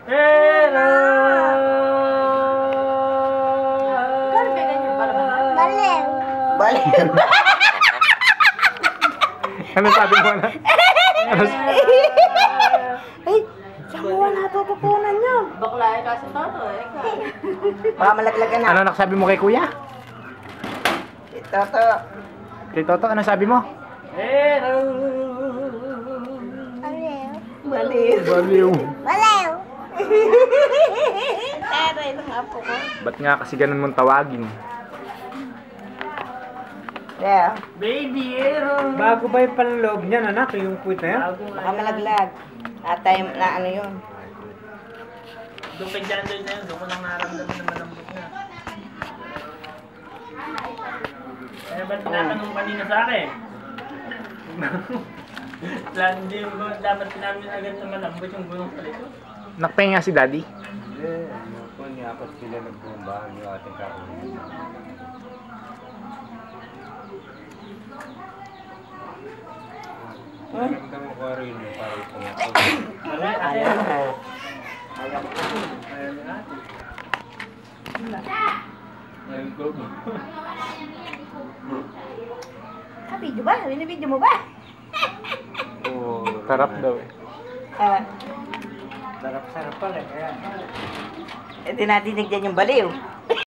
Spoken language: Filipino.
Hello! Baliw. Baliw. Ano sabi mo na? Ano Ay, saan mo natututunan nyo? Bakla eh kasi toto eh. Baka malaglagan na. Ano nakasabi mo kay kuya? Toto. Kay Toto, ano sabi mo? Hello! Baliw. Baliw. Baliw. Taray ng apo ko. Ba't nga kasi ganun mong tawagin? Yeah. Baby, hello! Bago ba yung panloob niyan, anak? Yung puwit na yan? Baka malaglag. Atay na ano yun. Doon kay John Lloyd na yun, doon ko lang naramdaman na malambot na. Kaya ba't tinatanong kanina sa akin? Hindi mo dapat sinabi agad na malambot yung gulong sa likod. Nakpahinga si daddy? Hindi. Kung niya ako sila nagbumbahan yung ating kakunin. Ramdam ko rin yung parang pumatog. Ayaw na natin. Ayun ko. Video ba? Binibidyo mo ba? Oo, sarap daw eh. Sarap-sarap pala. Kaya. Eh, tinatinig dyan yung baliw.